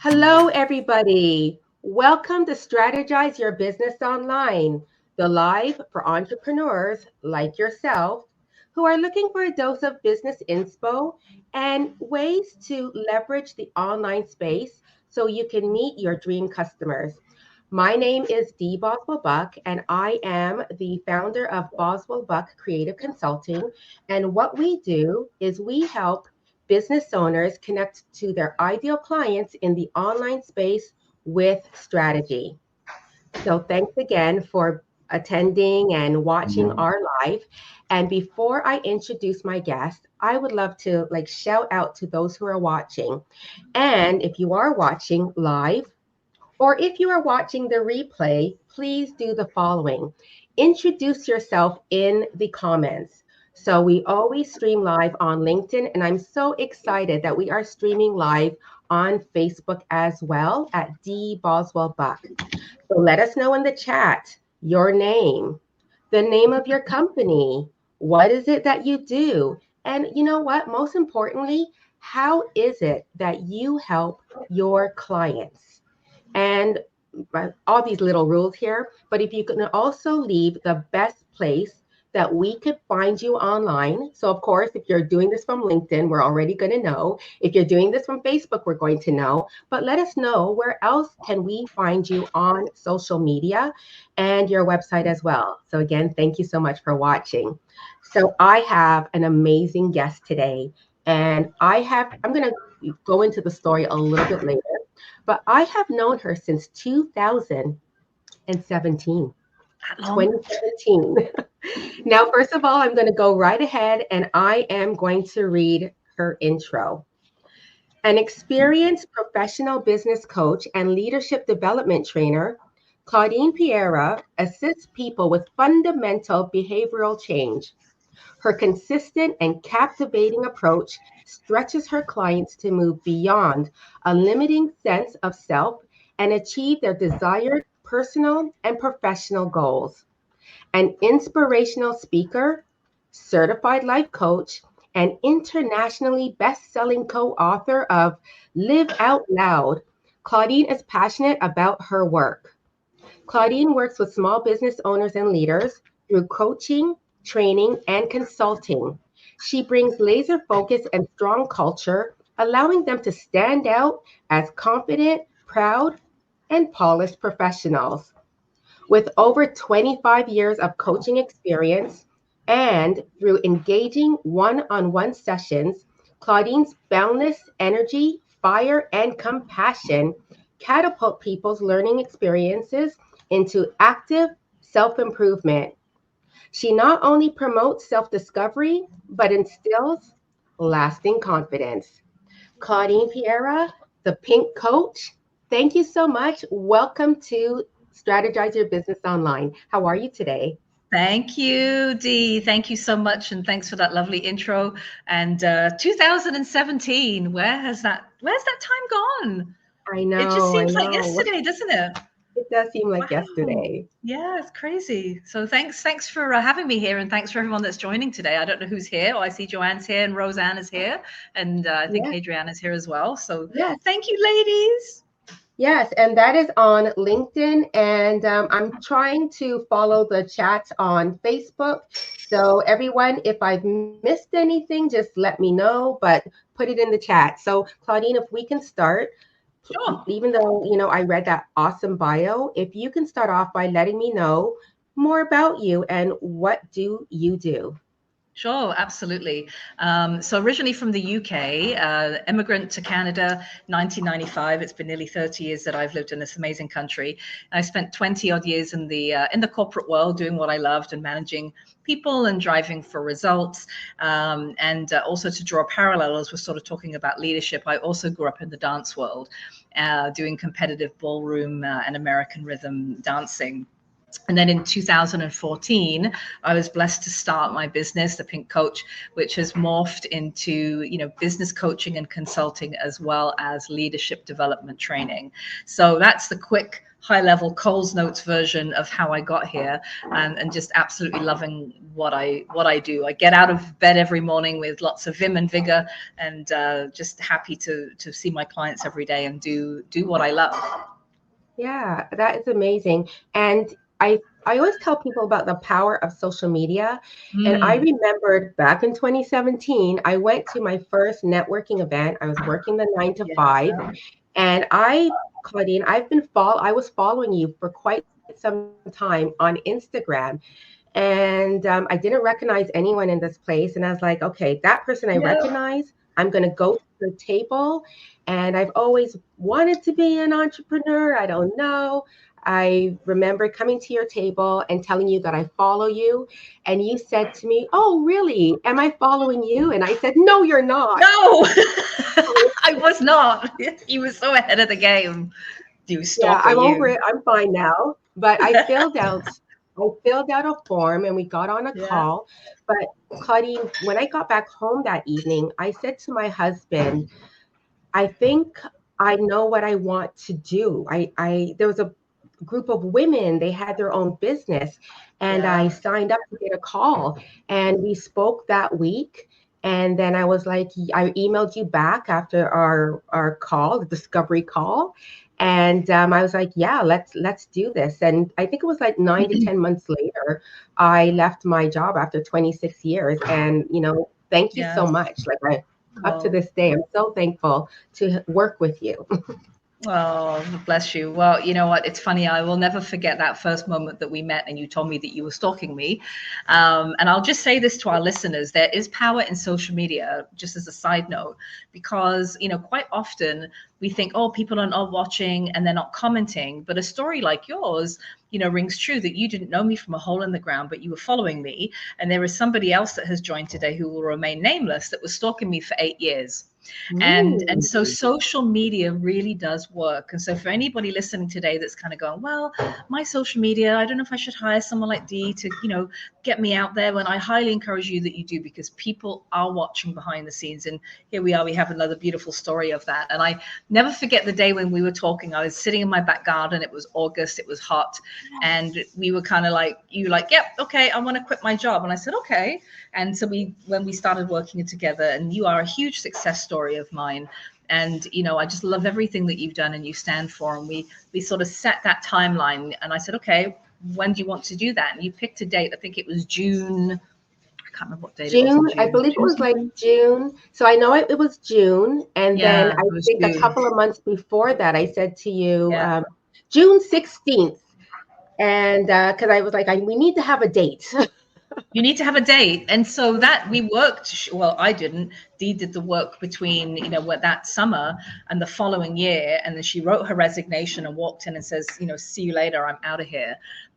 Hello, everybody. Welcome to Strategize Your Business Online, the live for entrepreneurs like yourself who are looking for a dose of business inspo and ways to leverage the online space so you can meet your dream customers. My name is Boswell-Buck, and I am the founder of Boswell-Buck Creative Consulting. And what we do is we help business owners connect to their ideal clients in the online space with strategy. So thanks again for attending and watching our live. And before I introduce my guest, I would love to shout out to those who are watching. And if you are watching live, or if you are watching the replay, please do the following. Introduce yourself in the comments. So we always stream live on LinkedIn, and I'm so excited that we are streaming live on Facebook as well at D Boswell Buck. So let us know in the chat your name, the name of your company, what is it that you do, and you know what? Most importantly, how is it that you help your clients? And all these little rules here, but if you can also leave the best place that we could find you online. So of course, if you're doing this from LinkedIn, we're already going to know. If you're doing this from Facebook, we're going to know. But let us know, where else can we find you on social media and your website as well. So again, thank you so much for watching. So I have an amazing guest today, and I'm going to go into the story a little bit later. But I have known her since 2017. That long? 2017. Now, first of all, I'm going to go right ahead and I am going to read her intro. An experienced professional business coach and leadership development trainer, Claudine Pereira assists people with fundamental behavioral change. Her consistent and captivating approach stretches her clients to move beyond a limiting sense of self and achieve their desired personal and professional goals. An inspirational speaker, certified life coach, and internationally best-selling co-author of Live Out Loud, Claudine is passionate about her work. Claudine works with small business owners and leaders through coaching, training, and consulting. She brings laser focus and strong culture, allowing them to stand out as confident, proud, and polished professionals. With over 25 years of coaching experience and through engaging one on one sessions, Claudine's boundless energy, fire, and compassion catapult people's learning experiences into active self improvement. She not only promotes self discovery, but instills lasting confidence. Claudine Pereira, the Pink Coach, thank you so much. Welcome to Strategize Your Business Online. How are you today? Thank you, Dee. Thank you so much, and thanks for that lovely intro. And 2017, where's that time gone? I It just know, I seems like know. yesterday, doesn't it? It does seem like Wow. yesterday. Yeah, it's crazy. So thanks for having me here, and thanks for everyone that's joining today. I don't know who's here. Oh, I see Joanne's here, and Roseanne is here, and I think Yes, Adrienne is here as well. So yes, thank you, ladies. yes. And that is on LinkedIn. And I'm trying to follow the chat on Facebook. So, everyone, if I've missed anything, just let me know, but put it in the chat. So, Claudine, if we can start, Sure. even though I read that awesome bio, if you can start off by letting me know more about you and what do you do? Sure, absolutely. So originally from the UK, immigrant to Canada, 1995. It's been nearly 30 years that I've lived in this amazing country. And I spent 20 odd years in the corporate world doing what I loved and managing people and driving for results. And also to draw a parallel, as we're sort of talking about leadership, I also grew up in the dance world, doing competitive ballroom and American rhythm dancing. And then in 2014, I was blessed to start my business, The Pink Coach, which has morphed into, business coaching and consulting, as well as leadership development training. So that's the quick, high-level Coles Notes version of how I got here, and just absolutely loving what I do. I get out of bed every morning with lots of vim and vigor, and just happy to see my clients every day and do what I love. Yeah, that is amazing. And I always tell people about the power of social media. And I remembered back in 2017, I went to my first networking event. I was working the 9 to 5. And Claudine, I was following you for quite some time on Instagram. And I didn't recognize anyone in this place. And I was like, okay, that person I recognize, I'm going to go to the table. And I've always wanted to be an entrepreneur. I don't know. I remember coming to your table and telling you that I follow you. And you said to me, oh, really? Am I following you? And I said, no, you're not. No, I was not. You were so ahead of the game. Yeah, I'm over it. I'm fine now. But I filled out a form and we got on a call. But Claudine, when I got back home that evening, I said to my husband, I think I know what I want to do. There was a group of women, they had their own business, and I signed up to get a call, and we spoke that week. And then I was like, I emailed you back after our call, the discovery call. And I was like, yeah, let's do this. And I think it was like 9 to 10 months later, I left my job after 26 years. And, thank you so much. Up to this day, I'm so thankful to work with you. Oh, bless you. Well, you know what? It's funny. I will never forget that first moment that we met and you told me that you were stalking me. And I'll just say this to our listeners. There is power in social media, just as a side note, because, quite often we think, oh, people are not watching and they're not commenting. But a story like yours, rings true, that you didn't know me from a hole in the ground, but you were following me. And there is somebody else that has joined today who will remain nameless that was stalking me for 8 years. And so social media really does work. And so for anybody listening today that's kind of going, well, my social media, I don't know if I should hire someone like Dee to, get me out there, when I highly encourage you that you do, because people are watching behind the scenes. And here we are, we have another beautiful story of that. And I never forget the day when we were talking. I was sitting in my back garden. It was August, it was hot. And we were kind of like, yep, okay, I want to quit my job. And I said, okay. And so when we started working together, and you are a huge success story of mine. And, I just love everything that you've done and you stand for. And we sort of set that timeline. And I said, okay, when do you want to do that? And you picked a date. I think it was June. I can't remember what date it was in June. I believe it was like June. So I know it was June. And then I think June. A couple of months before that, I said to you, June 16th. And because I was like, we need to have a date. You need to have a date. And so that we worked, well, I didn't, Dee did the work between, that summer and the following year. And then she wrote her resignation and walked in and says, see you later, I'm out of here.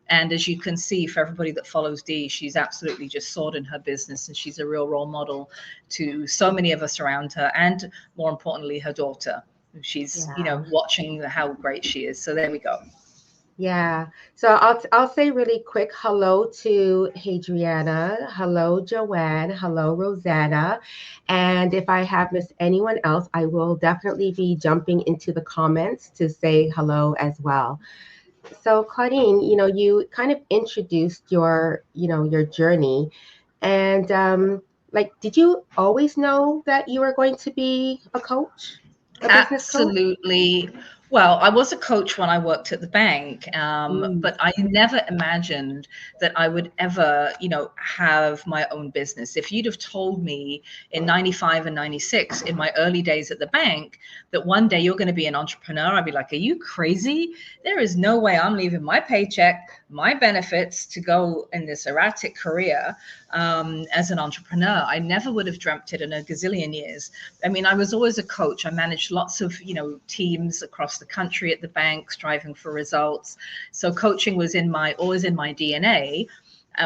And as you can see, for everybody that follows Dee, she's absolutely just soared in her business, and she's a real role model to so many of us around her, and more importantly, her daughter. She's, watching how great she is. So there we go. Yeah. So I'll say really quick hello to Hadriana, hello Joanne, hello Rosanna. And if I have missed anyone else, I will definitely be jumping into the comments to say hello as well. So Claudine, you kind of introduced your journey, and did you always know that you were going to be a coach? Absolutely. Well, I was a coach when I worked at the bank, but I never imagined that I would ever, have my own business. If you'd have told me in 95 and 96, in my early days at the bank, that one day you're going to be an entrepreneur, I'd be like, are you crazy? There is no way I'm leaving my paycheck, my benefits to go in this erratic career as an entrepreneur. I never would have dreamt it in a gazillion years. I mean, I was always a coach. I managed lots of, teams across the country at the bank, striving for results. So coaching was always in my DNA.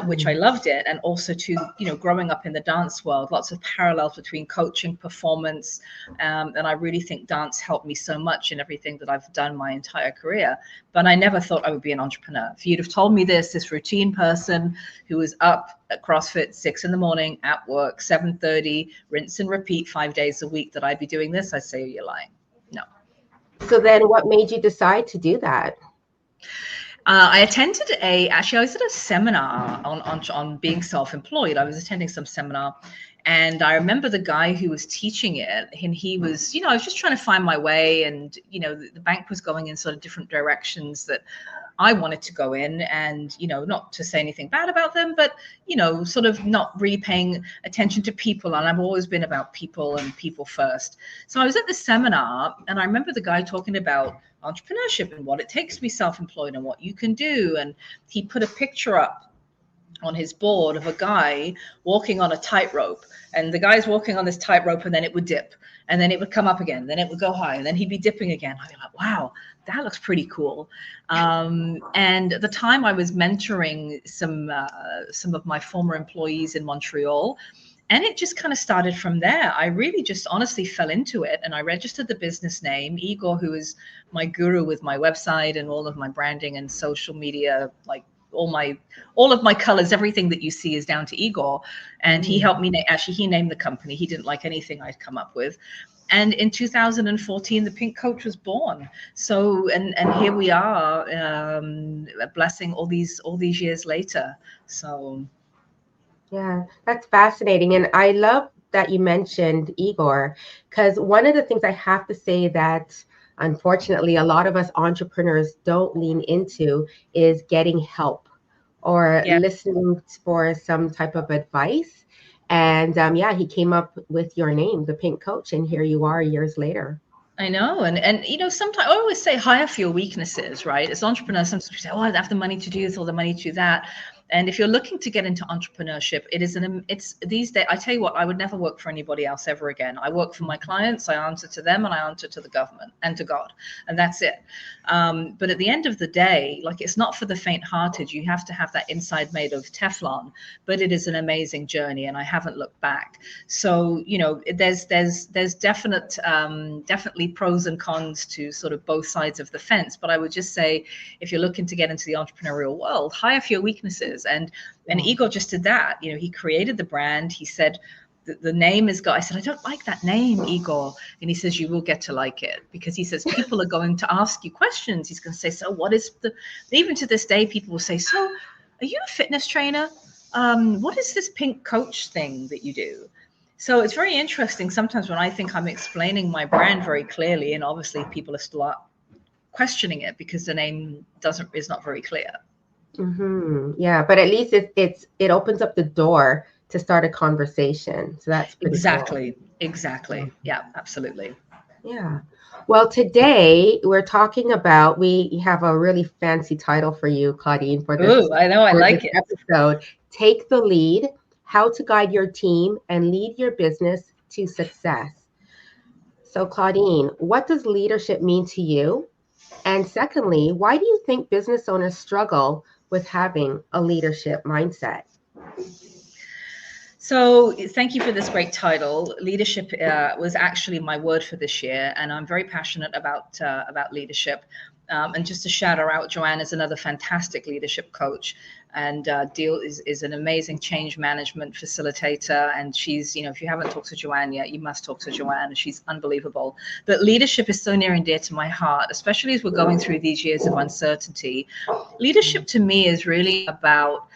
which I loved it. And also to, growing up in the dance world, lots of parallels between coaching, performance. And I really think dance helped me so much in everything that I've done my entire career. But I never thought I would be an entrepreneur. If you'd have told me this routine person who was up at CrossFit 6 a.m, at work 7:30, rinse and repeat 5 days a week, that I'd be doing this, I'd say, you're lying. No. So then what made you decide to do that? I attended I was at a seminar on being self-employed. I was attending some seminar, and I remember the guy who was teaching it, and he was, I was just trying to find my way, and, the bank was going in sort of different directions that I wanted to go in, and, not to say anything bad about them, but, sort of not really paying attention to people. And I've always been about people and people first. So I was at this seminar, and I remember the guy talking about entrepreneurship and what it takes to be self-employed and what you can do. And he put a picture up on his board of a guy walking on a tightrope, and the guy's walking on this tightrope, and then it would dip, and then it would come up again, then it would go high, and then he'd be dipping again. I'd be like, wow, that looks pretty cool. And at the time I was mentoring some of my former employees in Montreal, and it just kind of started from there. I really just honestly fell into it, and I registered the business name. Igor, who is my guru with my website and all of my branding and social media, like all of my colors, everything that you see is down to Igor. And he helped me, actually, he named the company. He didn't like anything I'd come up with. And in 2014, the Pink Coach was born. So, and here we are, blessing all these years later. So. Yeah, that's fascinating. And I love that you mentioned Igor, because one of the things I have to say that unfortunately a lot of us entrepreneurs don't lean into is getting help or listening for some type of advice. And he came up with your name, the Pink Coach, and here you are years later. I know. And sometimes I always say hire for your weaknesses, right? As entrepreneurs, sometimes we say, oh, I have the money to do this or the money to do that. And if you're looking to get into entrepreneurship, it's these days, I tell you what, I would never work for anybody else ever again. I work for my clients, I answer to them, and I answer to the government and to God, and that's it. But at the end of the day, like, it's not for the faint-hearted. You have to have that inside made of Teflon, but it is an amazing journey, and I haven't looked back. So, there's definitely pros and cons to sort of both sides of the fence. But I would just say, if you're looking to get into the entrepreneurial world, hire for your weaknesses. And Igor just did that. He created the brand. He said, the name is God. I said, I don't like that name, Igor. And he says, you will get to like it, because he says, people are going to ask you questions. He's going to say, so what is even to this day, people will say, so are you a fitness trainer? What is this Pink Coach thing that you do? So it's very interesting sometimes when I think I'm explaining my brand very clearly, and obviously people are still questioning it because the name is not very clear. Mm-hmm. Yeah, but at least it opens up the door to start a conversation. So that's pretty exactly cool. Exactly. Yeah, absolutely. Yeah. Well, today we're talking about, we have a really fancy title for you, Claudine, for this. Ooh, I know, I like it. Episode. Take the Lead: How to Guide Your Team and Lead Your Business to Success. So, Claudine, what does leadership mean to you? And secondly, why do you think business owners struggle with having a leadership mindset? So thank you for this great title. Leadership was actually my word for this year, and I'm very passionate about leadership. And just to shout her out, Joanne is another fantastic leadership coach, and is an amazing change management facilitator. And she's, if you haven't talked to Joanne yet, you must talk to Joanne. She's unbelievable. But leadership is so near and dear to my heart, especially as we're going through these years of uncertainty. Leadership to me is really about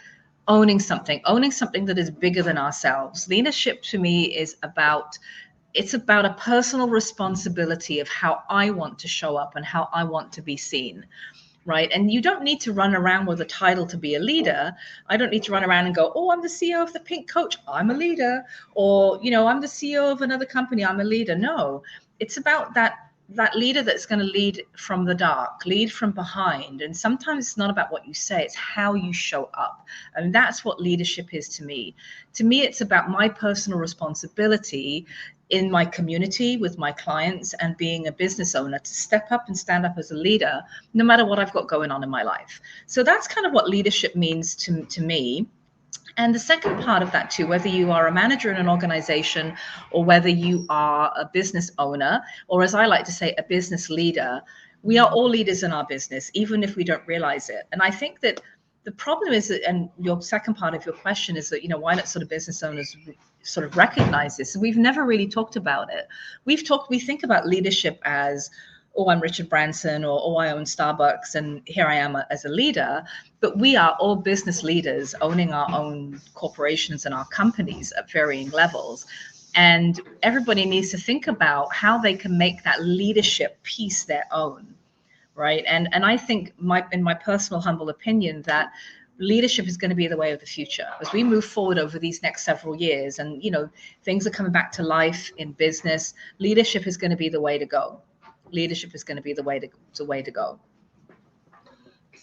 owning something that is bigger than ourselves. Leadership to me is about a personal responsibility of how I want to show up and how I want to be seen, right? And you don't need to run around with a title to be a leader. I don't need to run around and go, oh, I'm the CEO of the Pink Coach, I'm a leader. Or, I'm the CEO of another company, I'm a leader. No, it's about that leader that's going to lead from the dark, lead from behind. And sometimes it's not about what you say, it's how you show up. And that's what leadership is to me. To me, it's about my personal responsibility in my community with my clients and being a business owner to step up and stand up as a leader, no matter what I've got going on in my life. So that's kind of what leadership means to me. And the second part of that too, whether you are a manager in an organization or whether you are a business owner, or as I like to say, a business leader, we are all leaders in our business, even if we don't realize it. And I think that the problem is that, and your second part of your question is that, why don't sort of business owners sort of recognize this? We've never really talked about it. We think about leadership as, oh, I'm Richard Branson, or oh, I own Starbucks and here I am as a leader. But we are all business leaders owning our own corporations and our companies at varying levels. And everybody needs to think about how they can make that leadership piece their own, right? And I think in my personal humble opinion, that leadership is going to be the way of the future as we move forward over these next several years. And things are coming back to life in business. Leadership is going to be the way to go. Leadership is going to be the way to go.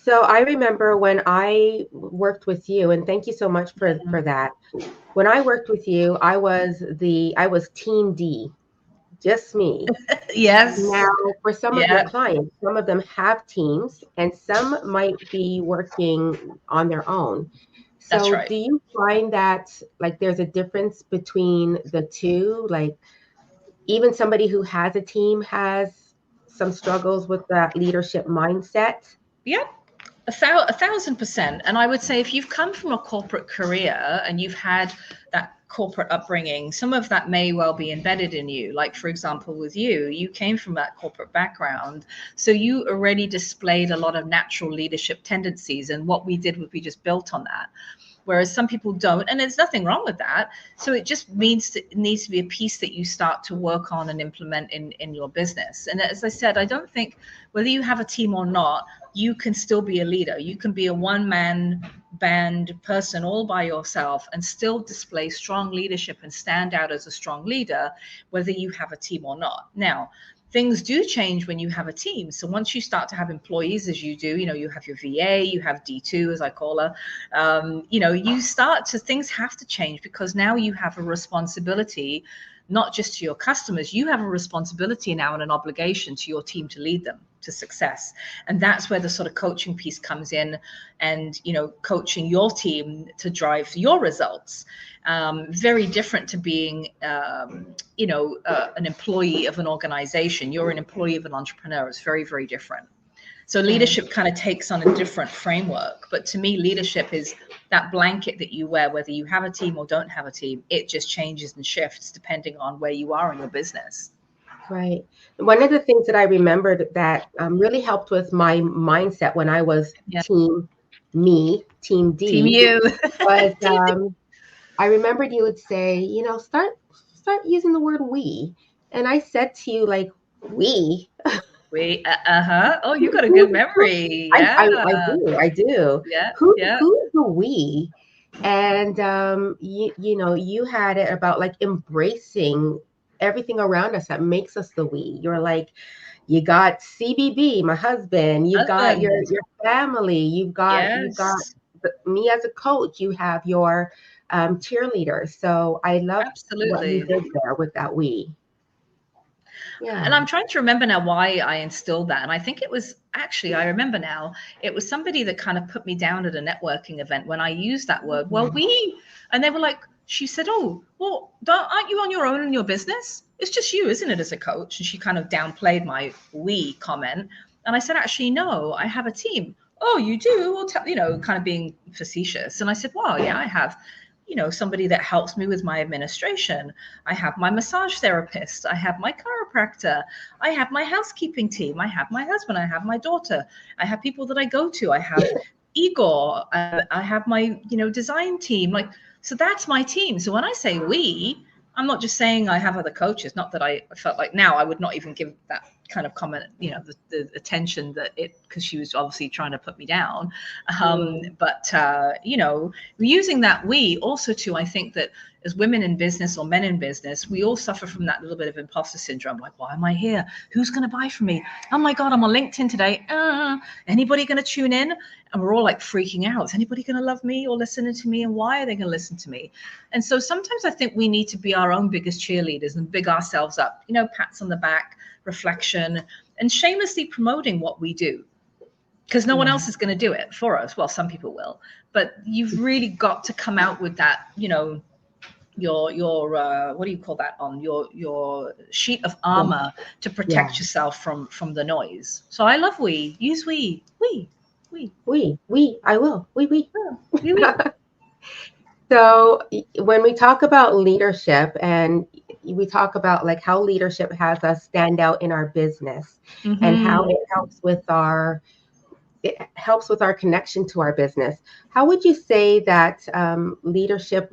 So I remember when I worked with you, and thank you so much for that. When I worked with you, I was team D, just me. Yes. Now, for some of your clients, some of them have teams and some might be working on their own. So That's right. Do you find that like there's a difference between the two? Like even somebody who has a team has some struggles with that leadership mindset? Yep. 1,000%. And I would say if you've come from a corporate career and you've had that corporate upbringing, some of that may well be embedded in you. Like, for example, with you came from that corporate background. So you already displayed a lot of natural leadership tendencies. And what we did was we just built on that. Whereas some people don't, and there's nothing wrong with that. So it just means that it needs to be a piece that you start to work on and implement in your business. And as I said, I don't think whether you have a team or not, you can still be a leader. You can be a one-man band person all by yourself and still display strong leadership and stand out as a strong leader, whether you have a team or not. Now, things do change when you have a team. So once you start to have employees, as you do, you have your VA, you have D2, as I call her, things have to change because now you have a responsibility, not just to your customers, you have a responsibility now and an obligation to your team to lead them to success. And that's where the sort of coaching piece comes in and, coaching your team to drive your results. Very different to being, an employee of an organization. You're an employee of an entrepreneur. It's very, very different. So leadership kind of takes on a different framework. But to me, leadership is that blanket that you wear, whether you have a team or don't have a team. It just changes and shifts depending on where you are in your business. Right. One of the things that I remembered that really helped with my mindset when I was team me, team D, team you, was I remembered you would say, start using the word we. And I said to you, like, we. Oh, you got a good memory. Yeah. I do. Yeah. Who is the we? And you had it about like embracing everything around us that makes us the we. You're like, you got CBB, my husband, you've got your family, you've got me as a coach, you have your cheerleader. So I love what you did there with that we. Yeah. And I'm trying to remember now why I instilled that. And I think it was actually, I remember now, it was somebody that kind of put me down at a networking event when I used that word. Well, and they were like, she said, oh, well, aren't you on your own in your business? It's just you, isn't it, as a coach? And she kind of downplayed my we comment. And I said, actually, no, I have a team. Oh, you do? Well, kind of being facetious. And I said, well, yeah, I have somebody that helps me with my administration. I have my massage therapist. I have my chiropractor. I have my housekeeping team. I have my husband. I have my daughter. I have people that I go to. I have Igor. I have my, design team. So that's my team. So when I say we, I'm not just saying I have other coaches. Not that I felt like now I would not even give that kind of comment, the attention that because she was obviously trying to put me down. But using that we also too, I think that as women in business or men in business, we all suffer from that little bit of imposter syndrome. Like, why am I here? Who's going to buy from me? Oh my God, I'm on LinkedIn today. Anybody going to tune in? And we're all like freaking out. Is anybody going to love me or listen to me? And why are they going to listen to me? And so sometimes I think we need to be our own biggest cheerleaders and big ourselves up, pats on the back, reflection, and shamelessly promoting what we do. because no one else is going to do it for us. Well, some people will, but you've really got to come out with that, your what do you call that, on your sheet of armor to protect yourself from the noise. So I love use we. I will. We. Oh, So when we talk about leadership, and we talk about like how leadership has us stand out in our business, and how it helps with our connection to our business. How would you say that leadership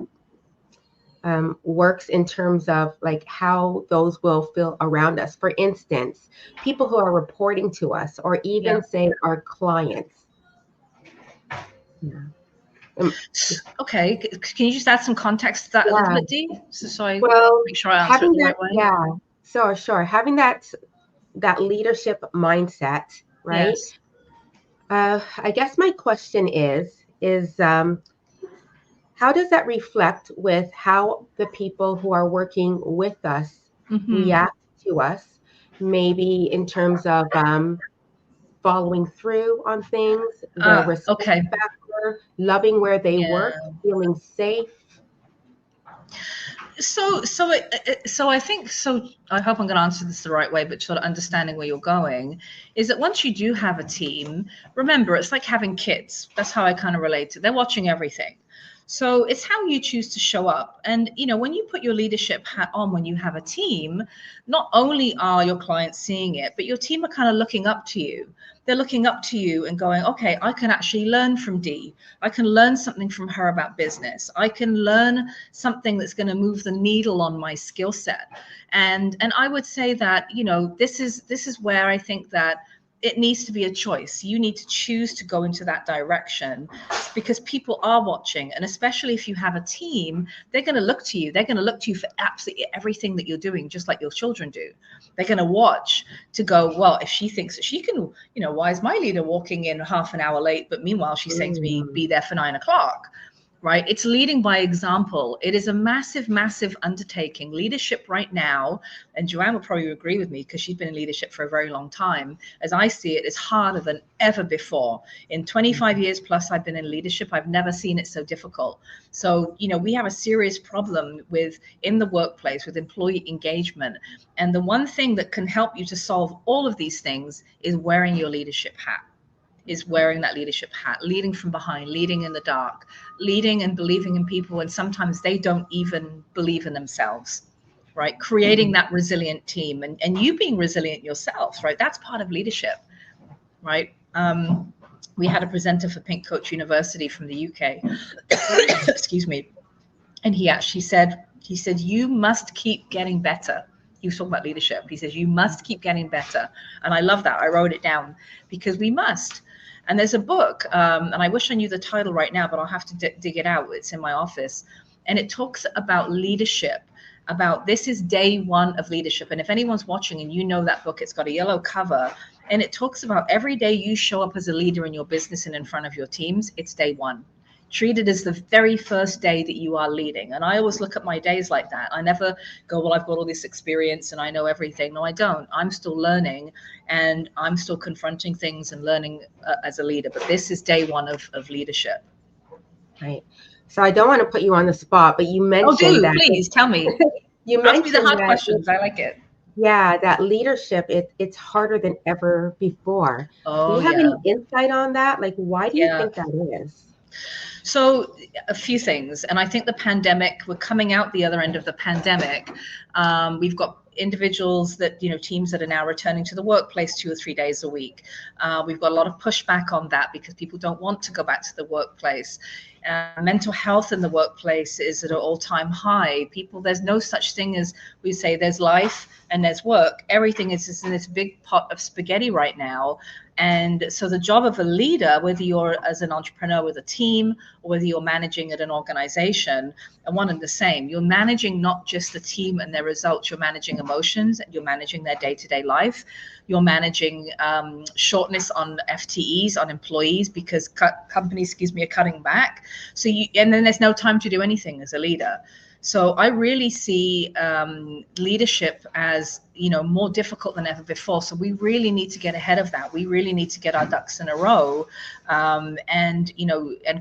works in terms of like how those will feel around us? For instance, people who are reporting to us, or even say our clients. Okay, can you just add some context to that a little bit, Dee? So I make sure I answer it the right way. Yeah, so sure. Having that leadership mindset, right? Yes. I guess my question is how does that reflect with how the people who are working with us react to us? Maybe in terms of following through on things, the respect factor, loving where they work, feeling safe. So I think so. I hope I'm going to answer this the right way, but sort of understanding where you're going is that once you do have a team, remember, it's like having kids. That's how I kind of relate to. They're watching everything. So it's how you choose to show up. And, when you put your leadership hat on, when you have a team, not only are your clients seeing it, but your team are kind of looking up to you. They're looking up to you and going, okay, I can actually learn from Dee. I can learn something from her about business. I can learn something that's going to move the needle on my skill set. And I would say that, this is where I think that it needs to be a choice. You need to choose to go into that direction because people are watching. And especially if you have a team, they're going to look to you. They're going to look to you for absolutely everything that you're doing, just like your children do. They're going to watch to go, well, if she thinks that she can, why is my leader walking in half an hour late? But meanwhile, she's saying to me, be there for 9 o'clock. Right? It's leading by example. It is a massive, massive undertaking. Leadership right now, and Joanne will probably agree with me because she's been in leadership for a very long time. As I see it, it's harder than ever before. In 25 years plus I've been in leadership, I've never seen it so difficult. So, we have a serious problem in the workplace with employee engagement. And the one thing that can help you to solve all of these things is wearing your leadership hat. Is wearing that leadership hat, leading from behind, leading in the dark, leading and believing in people. And sometimes they don't even believe in themselves, right? Creating that resilient team and you being resilient yourself, right? That's part of leadership, right? We had a presenter for Pink Coach University from the UK, excuse me. And he actually said, you must keep getting better. He was talking about leadership. He says, you must keep getting better. And I love that. I wrote it down because we must. And there's a book, and I wish I knew the title right now, but I'll have to dig it out. It's in my office. And it talks about leadership, about this is day one of leadership. And if anyone's watching and you know that book, it's got a yellow cover. And it talks about every day you show up as a leader in your business and in front of your teams, it's day one. Treat it as the very first day that you are leading. And I always look at my days like that. I never go, well, I've got all this experience and I know everything. No, I don't. I'm still learning and I'm still confronting things and learning as a leader. But this is day one of leadership. Right. So I don't want to put you on the spot, but you mentioned that. Please tell me. You mentioned me the hard that questions. I like it. Yeah, that leadership, it's harder than ever before. Do you have any insight on that? Like, why do you think that is? So a few things. And I think the pandemic, we're coming out the other end of the pandemic. We've got individuals that, teams that are now returning to the workplace 2 or 3 days a week. We've got a lot of pushback on that because people don't want to go back to the workplace. Mental health in the workplace is at an all-time high. There's no such thing as, we say there's life and there's work. Everything is just in this big pot of spaghetti right now. And so the job of a leader, whether you're as an entrepreneur with a team or whether you're managing at an organization, are one and the same. You're managing not just the team and their results, you're managing emotions, you're managing their day-to-day life. You're managing shortness on FTEs, on employees, because companies, are cutting back. And then there's no time to do anything as a leader. So I really see leadership as, more difficult than ever before. So we really need to get ahead of that. We really need to get our ducks in a row, and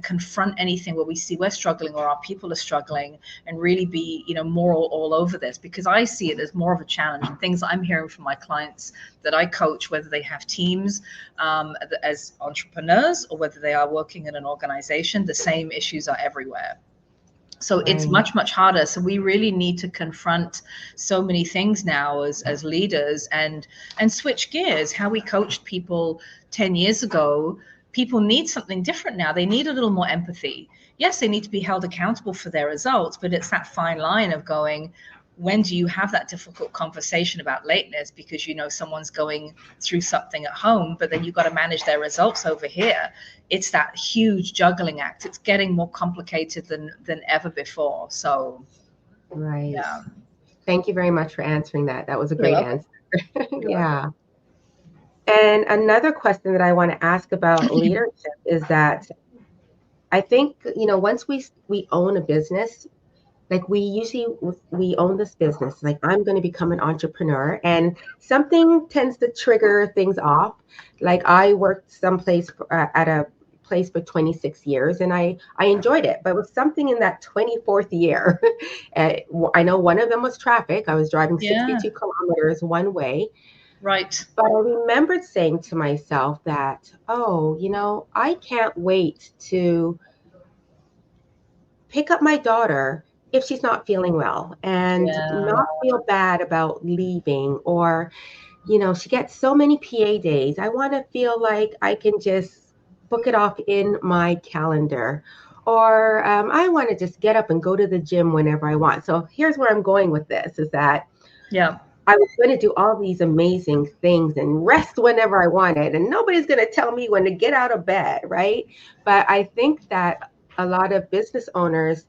confront anything where we see we're struggling or our people are struggling, and really be, more all over this, because I see it as more of a challenge. And things I'm hearing from my clients that I coach, whether they have teams as entrepreneurs or whether they are working in an organization, the same issues are everywhere. So it's much, much harder. So we really need to confront so many things now as leaders, and switch gears. How we coached people 10 years ago, people need something different now. They need a little more empathy. Yes, they need to be held accountable for their results, but it's that fine line of going, when do you have that difficult conversation about lateness because someone's going through something at home, but then you've got to manage their results over here. It's that huge juggling act. It's getting more complicated than ever before. So Right. yeah. Thank you very much for answering that. That was a You're great welcome. answer. Yeah. And another question that I want to ask about leadership is that I think, once we own a business, like we own this business, like I'm going to become an entrepreneur, and something tends to trigger things off. Like I worked someplace at a place for 26 years, and I enjoyed it, but it was something in that 24th year. I know one of them was traffic. I was driving 62 kilometers one way. Right. But I remembered saying to myself that, I can't wait to pick up my daughter if she's not feeling well, and not feel bad about leaving, or she gets so many PA days. I want to feel like I can just book it off in my calendar, or I want to just get up and go to the gym whenever I want. So here's where I'm going with this, is that I was going to do all these amazing things and rest whenever I wanted, and nobody's going to tell me when to get out of bed, right? But I think that a lot of business owners,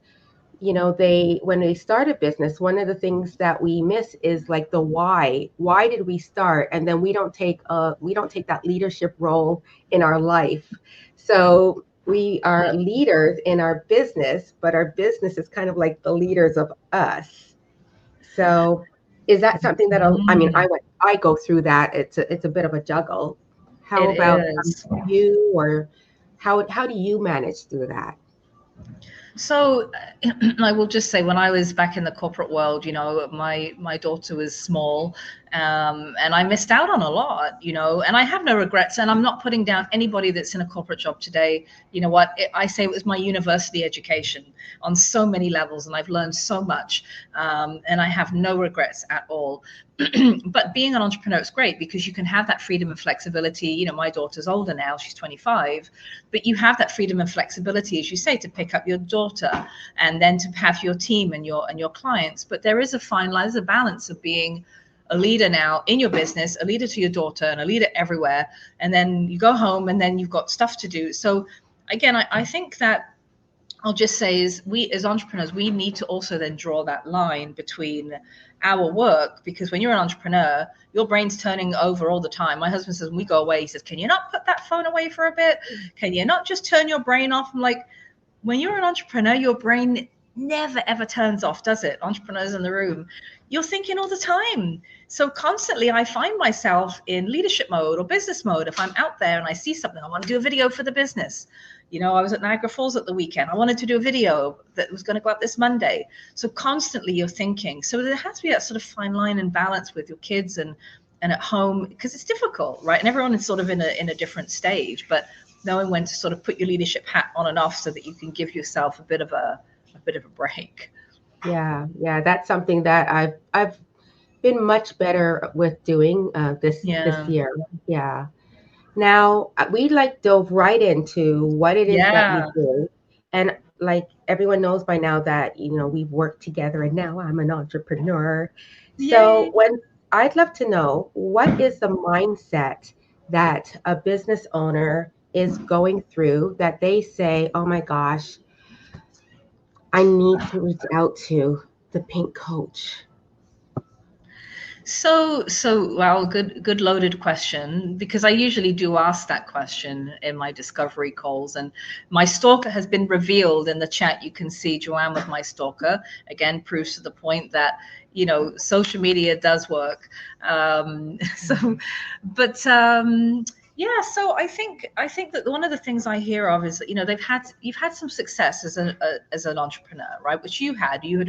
when they start a business, one of the things that we miss is like the why. Why did we start? And then we don't take that leadership role in our life. So we are leaders in our business, but our business is kind of like the leaders of us. So is that something that I go through that? It's a bit of a juggle. How about you, or how do you manage through that? So I will just say, when I was back in the corporate world, my daughter was small, and I missed out on a lot, and I have no regrets. And I'm not putting down anybody that's in a corporate job today. You know what? I say it was my university education on so many levels, and I've learned so much, and I have no regrets at all. But being an entrepreneur is great because you can have that freedom and flexibility. My daughter's older now, she's 25, but you have that freedom and flexibility, as you say, to pick up your daughter and then to have your team and your clients. But there is a fine line, there's a balance of being a leader now in your business, a leader to your daughter, and a leader everywhere. And then you go home and then you've got stuff to do. So again, I think that I'll just say is, we as entrepreneurs, we need to also then draw that line between our work, because when you're an entrepreneur, your brain's turning over all the time. My husband says, when we go away, he says, can you not put that phone away for a bit? Can you not just turn your brain off? I'm like, when you're an entrepreneur, your brain never, ever turns off, does it? Entrepreneurs in the room, you're thinking all the time. So constantly I find myself in leadership mode or business mode. If I'm out there and I see something, I want to do a video for the business. I was at Niagara Falls at the weekend. I wanted to do a video that was going to go out this Monday. So constantly you're thinking. So there has to be that sort of fine line and balance with your kids and at home, because it's difficult, right? And everyone is sort of in a different stage, but knowing when to sort of put your leadership hat on and off so that you can give yourself a bit of a break. Yeah, that's something that I've been much better with doing this year. Yeah. Now we dove right into what it is that you do, and like everyone knows by now that we've worked together, and now I'm an entrepreneur. Yay. So I'd love to know, what is the mindset that a business owner is going through that they say, oh my gosh, I need to reach out to the pink coach? Well, good loaded question, because I usually do ask that question in my discovery calls, and my stalker has been revealed in the chat. You can see Joanne with my stalker. Again, proves to the point that, social media does work. So, but yeah, so I think that one of the things I hear of is that, you've had some success as an entrepreneur, right? Which you had. You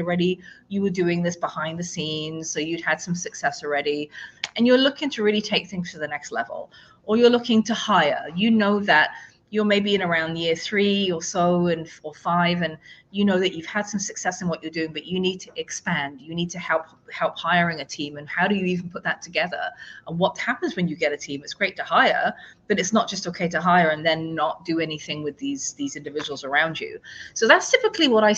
were doing this behind the scenes, so you'd had some success already, and you're looking to really take things to the next level, or you're looking to hire. You know that you're maybe in around year 3 or so, or 5, and you know that you've had some success in what you're doing, but you need to expand. You need to help hiring a team. And how do you even put that together? And what happens when you get a team? It's great to hire, but it's not just okay to hire and then not do anything with these individuals around you. So that's typically what I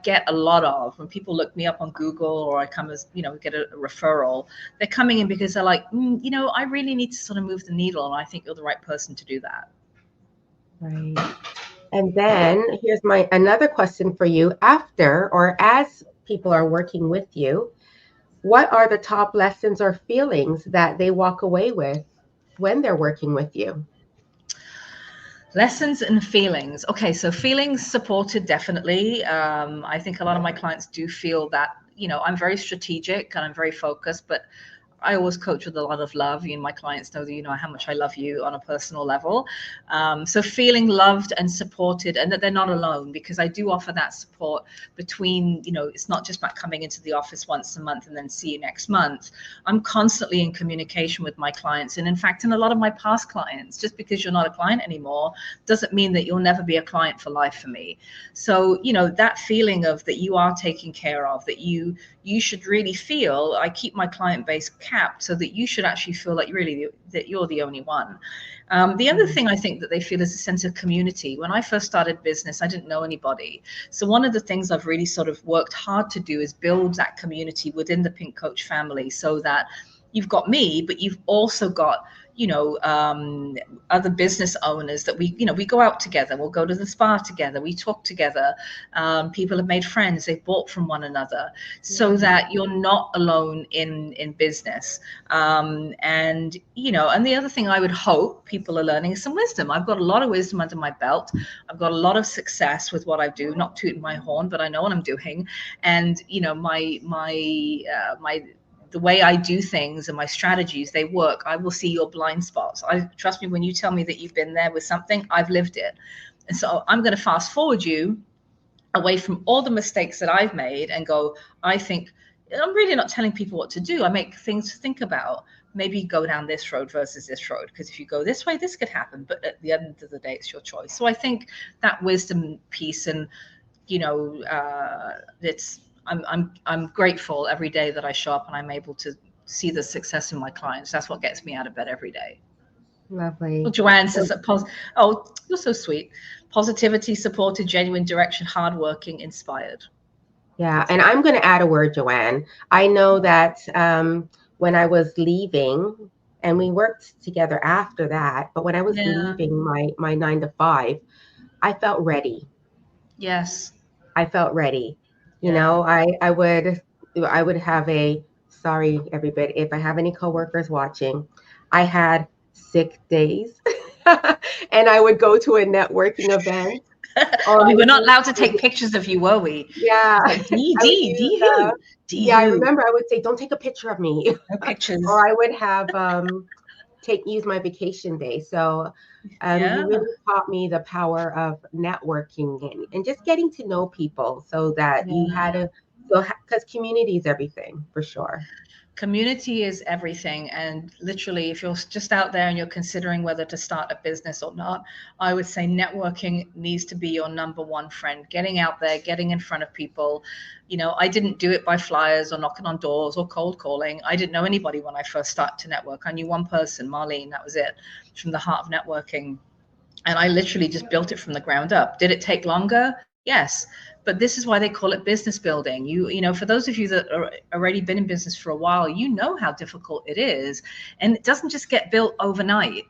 get a lot of when people look me up on Google, or I come as, get a referral. They're coming in because they're like, I really need to sort of move the needle, and I think you're the right person to do that. Right. And then here's another question for you. After or as people are working with you, what are the top lessons or feelings that they walk away with when they're working with you? Lessons and feelings. Okay, so feelings supported, definitely. I think a lot of my clients do feel that, I'm very strategic and I'm very focused, but I always coach with a lot of love. My clients know that, how much I love you on a personal level. So feeling loved and supported, and that they're not alone, because I do offer that support between, it's not just about coming into the office once a month and then see you next month. I'm constantly in communication with my clients. And in fact, in a lot of my past clients, just because you're not a client anymore doesn't mean that you'll never be a client for life for me. So, that feeling of that you are taken care of, that you should really feel, I keep my client base capped so that you should actually feel like that you're the only one. The other thing I think that they feel is a sense of community. When I first started business, I didn't know anybody. So one of the things I've really sort of worked hard to do is build that community within the Pink Coach family, so that you've got me, but you've also got, other business owners that we go out together. We'll go to the spa together. We talk together. People have made friends. They've bought from one another, so that you're not alone in business. And the other thing I would hope people are learning is some wisdom. I've got a lot of wisdom under my belt. I've got a lot of success with what I do, not tooting my horn, but I know what I'm doing. And, the way I do things and my strategies, they work. I will see your blind spots. Trust me, when you tell me that you've been there with something, I've lived it. And so I'm going to fast forward you away from all the mistakes that I've made and go, I think, I'm really not telling people what to do. I make things to think about. Maybe go down this road versus this road, because if you go this way, this could happen. But at the end of the day, it's your choice. So I think that wisdom piece, and, I'm grateful every day that I show up and I'm able to see the success in my clients. That's what gets me out of bed every day. Lovely. Well, Joanne says that you're so sweet. Positivity, supported, genuine direction, hardworking, inspired. Yeah, and I'm going to add a word, Joanne. I know that when I was leaving, and we worked together after that, but when I was leaving my 9 to 5, I felt ready. Yes. I felt ready. I would have sorry, everybody, if I have any coworkers watching, I had sick days and I would go to a networking event. We were not allowed to take pictures of you, were we? Yeah. Like, I remember I would say, don't take a picture of me. No pictures. Or I would have use my vacation day. So you really taught me the power of networking and just getting to know people, so that you had to, because community is everything, for sure. Community is everything. And literally, if you're just out there and you're considering whether to start a business or not, I would say networking needs to be your number one friend. Getting out there, getting in front of people. I didn't do it by flyers or knocking on doors or cold calling. I didn't know anybody when I first started to network. I knew one person, Marlene, that was it, from the heart of networking. And I literally just built it from the ground up. Did it take longer? Yes. But this is why they call it business building. For those of you that are already been in business for a while, you know how difficult it is. And it doesn't just get built overnight.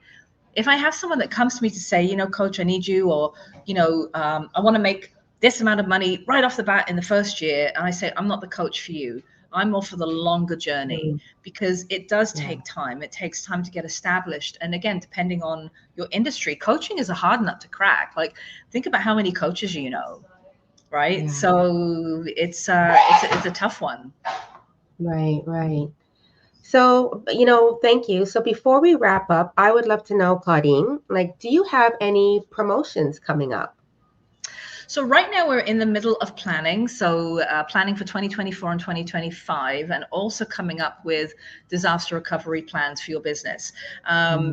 If I have someone that comes to me to say, coach, I need you, or, I want to make this amount of money right off the bat in the first year, and I say, I'm not the coach for you. I'm more for the longer journey because it does Yeah. take time. It takes time to get established. And again, depending on your industry, coaching is a hard nut to crack. Like, think about how many coaches you know, right? Yeah. So it's a tough one. Right. So, thank you. So before we wrap up, I would love to know, Claudine, like, do you have any promotions coming up? So right now we're in the middle of planning. So planning for 2024 and 2025, and also coming up with disaster recovery plans for your business.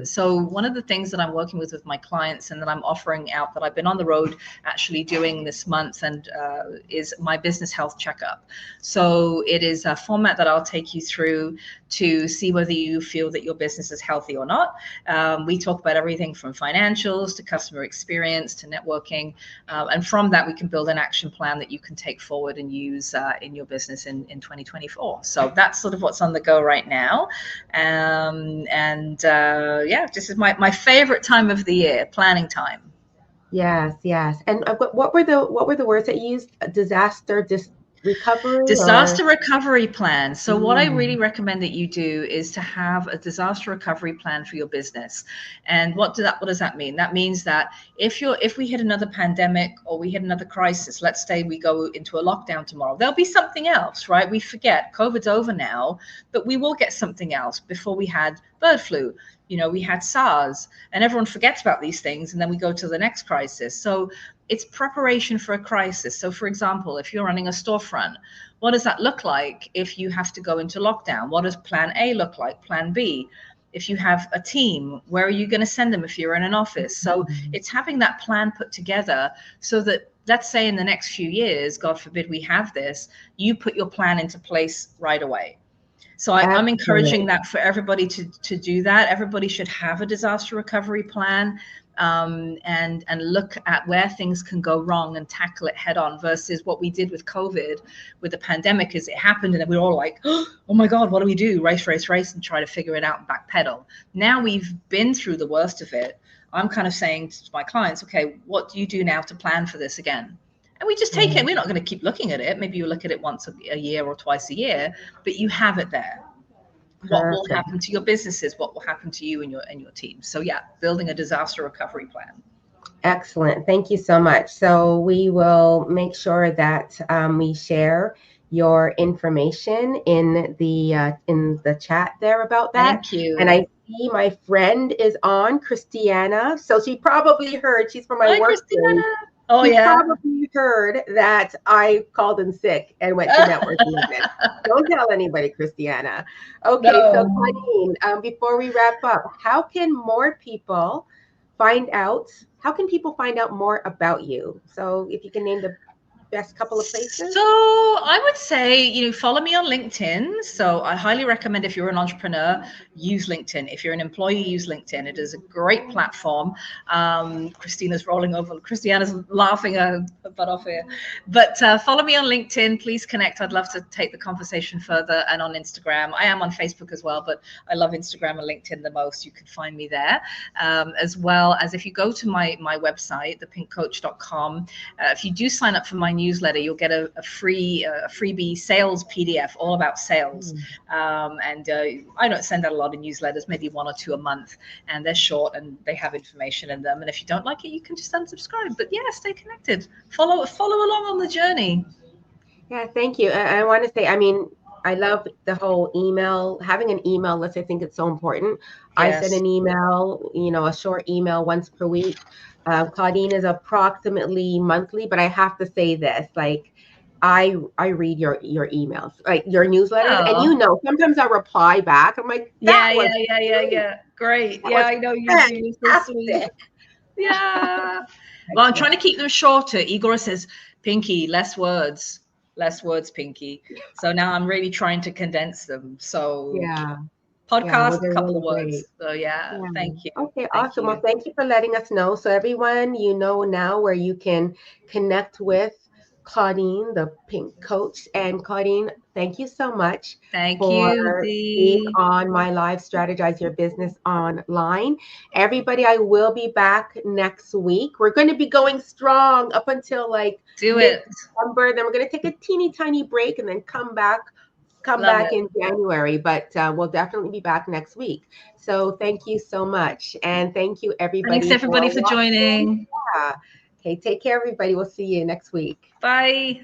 So one of the things that I'm working with my clients and that I'm offering out that I've been on the road actually doing this month and is my business health checkup. So it is a format that I'll take you through to see whether you feel that your business is healthy or not. We talk about everything from financials to customer experience to networking. And from that, we can build an action plan that you can take forward and use in your business in 2024. So that's sort of what's on the go right now. This is my favorite time of the year, planning time. Yes. And what were the words that you used? Disaster recovery Disaster or? recovery plan. So what I really recommend that you do is to have a disaster recovery plan for your business. And what does that mean? That means that if we hit another pandemic or we hit another crisis, let's say we go into a lockdown tomorrow, there'll be something else, right? We forget COVID's over now, but we will get something else. Before we had bird flu, we had SARS, and everyone forgets about these things, and then we go to the next crisis. So it's preparation for a crisis. So for example, if you're running a storefront, what does that look like if you have to go into lockdown? What does plan A look like? Plan B? If you have a team, where are you going to send them if you're in an office? So it's having that plan put together so that, let's say in the next few years, God forbid we have this, you put your plan into place right away. So I'm encouraging that for everybody to do that. Everybody should have a disaster recovery plan, and look at where things can go wrong and tackle it head on, versus what we did with COVID, with the pandemic, is it happened and we were all like, oh my God, what do we do? Race, and try to figure it out and backpedal. Now we've been through the worst of it. I'm kind of saying to my clients, okay, what do you do now to plan for this again? And we just take it. We're not going to keep looking at it. Maybe you look at it once a year or twice a year, but you have it there. What will happen to your businesses? What will happen to you and your team? So yeah, building a disaster recovery plan. Excellent. Thank you so much. So we will make sure that we share your information in the chat there about that. Thank you. And I see my friend is on, Christiana. So she probably heard, she's from my workplace. Oh, she yeah. probably heard that I called in sick and went to networking event. Don't tell anybody, Christiana. Okay, No. So Claudine, before we wrap up, how can people find out more about you? So if you can name the best couple of places. So I would say, follow me on LinkedIn. So I highly recommend, if you're an entrepreneur, use LinkedIn. If you're an employee, use LinkedIn. It is a great platform. Christina's rolling over. Christiana's laughing her butt off here. But follow me on LinkedIn. Please connect. I'd love to take the conversation further. And on Instagram. I am on Facebook as well, but I love Instagram and LinkedIn the most. You can find me there. As well as if you go to my website, thepinkcoach.com, if you do sign up for my newsletter, you'll get a freebie sales PDF all about sales. And I don't send out a lot of newsletters, maybe one or two a month, and they're short and they have information in them. And if you don't like it, you can just unsubscribe. But yeah, stay connected. Follow along on the journey. Yeah, thank you. I want to say, I love the whole email, having an email list. I think it's so important. Yes. I send an email, a short email once per week. Claudine is approximately monthly, but I have to say this, like, I read your emails, like your newsletters, and sometimes I reply back. I'm like, yeah, great. Yeah, I know you do. You're so sweet. Yeah. Well, I'm trying to keep them shorter. Igor says, Pinky, less words, Pinky. So now I'm really trying to condense them. So yeah. Podcast, a couple of words. So yeah, thank you. Okay, awesome. Well, thank you for letting us know. So everyone, now where you can connect with Claudine, the Pink Coach. And Claudine, thank you so much for being on my live Strategize Your Business Online. Everybody, I will be back next week. We're going to be going strong up until mid-December. Then we're going to take a teeny tiny break and then come back come Love back it. in January, but we'll definitely be back next week. So thank you so much. And thank you, Thanks everybody, for everybody for watching. joining. Yeah. Okay, take care, everybody. We'll see you next week. Bye.